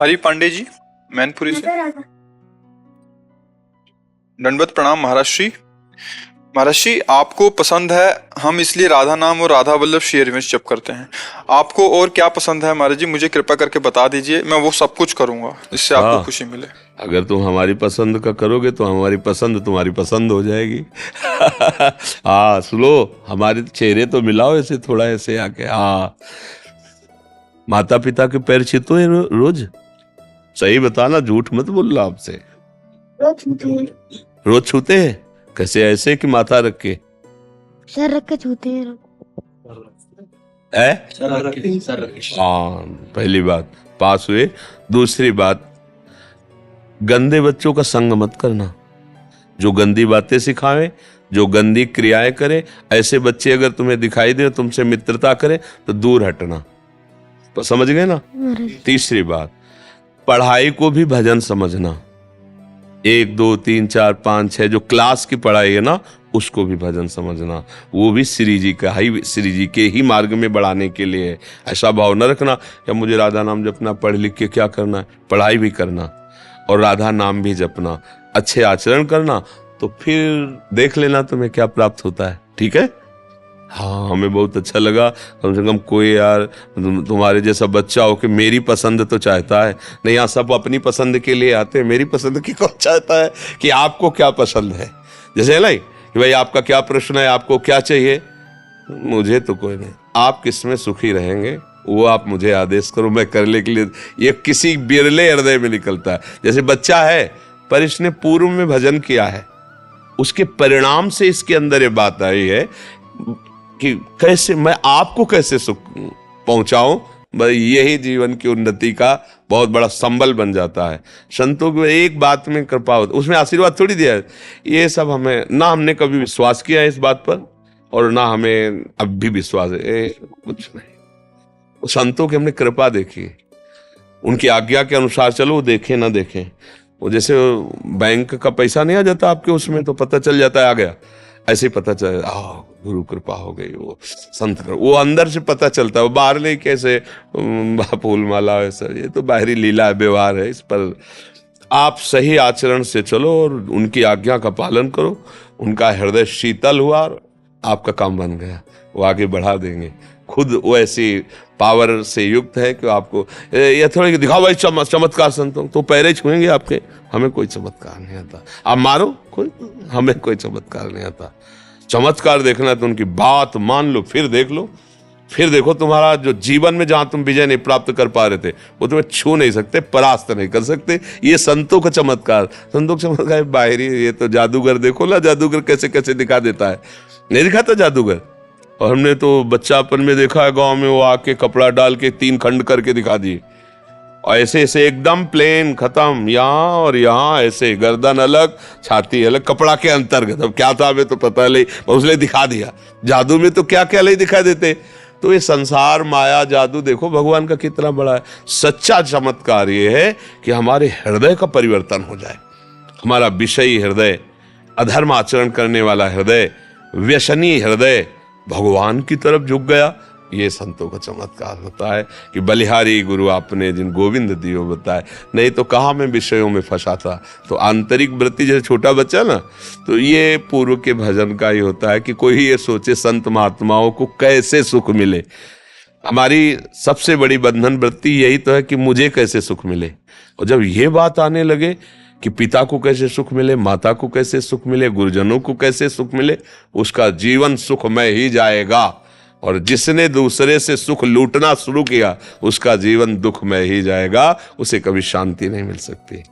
हरि पांडे जी, मैनपुरी से। राधा। दंडवत प्रणाम महाराज श्री। महाराज श्री, आपको पसंद है, हम इसलिए राधा नाम और राधा वल्लभ श्री हरिवंश जप करते हैं। आपको और क्या पसंद है महाराज जी, मुझे कृपा करके बता दीजिए, मैं वो सब कुछ करूंगा जिससे आपको खुशी मिले। अगर तुम हमारी पसंद का करोगे तो हमारी पसंद तुम्हारी पसंद हो जाएगी। हाँ सुनो, हमारे चेहरे तो मिलाओ ऐसे, थोड़ा ऐसे आके। हाँ, माता पिता के पैर छूते हैं रोज? सही बताना, झूठ मत बोलना आपसे। रोज छूते हैं? कैसे, ऐसे कि माथा रख के? सर रख के छूते हैं। सर रख के। हाँ, पहली बात पास हुए। दूसरी बात, गंदे बच्चों का संग मत करना, जो गंदी बातें सिखावे, जो गंदी क्रियाएं करे। ऐसे बच्चे अगर तुम्हें दिखाई दे, तुमसे मित्रता करे तो दूर हटना। तो समझ गए ना? तीसरी बात, पढ़ाई को भी भजन समझना। 1 2 3 4 5 6 जो क्लास की पढ़ाई है ना, उसको भी भजन समझना। वो भी श्री जी के ही मार्ग में बढ़ाने के लिए है। ऐसा भाव न रखना कि मुझे राधा नाम जपना, पढ़ लिख के क्या करना है। पढ़ाई भी करना और राधा नाम भी जपना, अच्छे आचरण करना, तो फिर देख लेना तुम्हें क्या प्राप्त होता है। ठीक है? हाँ, हमें बहुत अच्छा लगा। कम से कम कोई यार तुम्हारे जैसा बच्चा हो कि मेरी पसंद तो चाहता है। नहीं, यहाँ सब अपनी पसंद के लिए आते हैं, मेरी पसंद की कौन चाहता है कि आपको क्या पसंद है। जैसे नहीं कि भाई आपका क्या प्रश्न है, आपको क्या चाहिए, मुझे तो कोई नहीं। आप किसमें सुखी रहेंगे वो आप मुझे आदेश करो, मैं करने के लिए। ये किसी बिरले हृदय में निकलता है। जैसे बच्चा है पर इसने पूर्व में भजन किया है, उसके परिणाम से इसके अंदर ये बात आई है कि कैसे मैं आपको कैसे सुख पहुंचाऊं। यही जीवन की उन्नति का बहुत बड़ा संबल बन जाता है। संतों को एक बात में कृपा होती, उसमें आशीर्वाद थोड़ी दिया है। ये सब हमें ना, हमने कभी विश्वास किया है इस बात पर, और ना हमें अब भी विश्वास है। कुछ नहीं, संतों की हमने कृपा देखी, उनकी आज्ञा के अनुसार चलो, वो देखें ना देखें। वो जैसे बैंक का पैसा नहीं आ जाता आपके उसमें, तो पता चल जाता है आ गया, ऐसे ही पता चल, गुरु कृपा हो गई, वो संत कर, वो अंदर से पता चलता है। वो बाहर नहीं कैसे फूल माला ऐसा, ये तो बाहरी लीला है, व्यवहार है। इस पर आप सही आचरण से चलो और उनकी आज्ञा का पालन करो। उनका हृदय शीतल हुआ और आपका काम बन गया, वो आगे बढ़ा देंगे। खुद वो ऐसी पावर से युक्त है कि आपको ये थोड़ी दिखाओ भाई चमत्कार संतों, तो पैरे छुएंगे आपके। हमें कोई चमत्कार नहीं आता, आप मारो कोई, हमें कोई चमत्कार नहीं आता। चमत्कार देखना है तो उनकी बात मान लो, फिर देख लो, फिर देखो तुम्हारा जो जीवन में जहां तुम विजय नहीं प्राप्त कर पा रहे थे, वो तुम्हें छू नहीं सकते, परास्त नहीं कर सकते। ये संतों का चमत्कार। संतों का चमत्कार बाहरी, ये तो जादूगर देखो ना, जादूगर कैसे कैसे दिखा देता है। नहीं दिखाता जादूगर? और हमने तो बच्चापन में देखा है गांव में, वो आके कपड़ा डाल के 3 खंड करके दिखा दिए, और ऐसे ऐसे एकदम प्लेन खत्म, यहाँ और यहाँ ऐसे, गर्दन अलग छाती अलग, कपड़ा के अंतर्गत। अब क्या था हमें तो पता नहीं, उसने दिखा दिया। जादू में तो क्या क्या नहीं दिखा देते। तो ये संसार माया जादू देखो भगवान का कितना बड़ा है। सच्चा चमत्कार ये है कि हमारे हृदय का परिवर्तन हो जाए। हमारा विषयी हृदय, अधर्म आचरण करने वाला हृदय, व्यसनी हृदय भगवान की तरफ झुक गया। ये संतों का चमत्कार होता है कि बलिहारी गुरु आपने जिन गोविंद दियो बताए। नहीं तो कहाँ मैं विषयों में फंसा था। तो आंतरिक वृत्ति, जैसे छोटा बच्चा ना, तो ये पूर्व के भजन का ही होता है कि कोई ये सोचे संत महात्माओं को कैसे सुख मिले। हमारी सबसे बड़ी बंधन वृत्ति यही तो है कि मुझे कैसे सुख मिले। और जब ये बात आने लगे कि पिता को कैसे सुख मिले, माता को कैसे सुख मिले, गुरुजनों को कैसे सुख मिले, उसका जीवन सुखमय ही जाएगा। और जिसने दूसरे से सुख लूटना शुरू किया, उसका जीवन दुखमय ही जाएगा, उसे कभी शांति नहीं मिल सकती।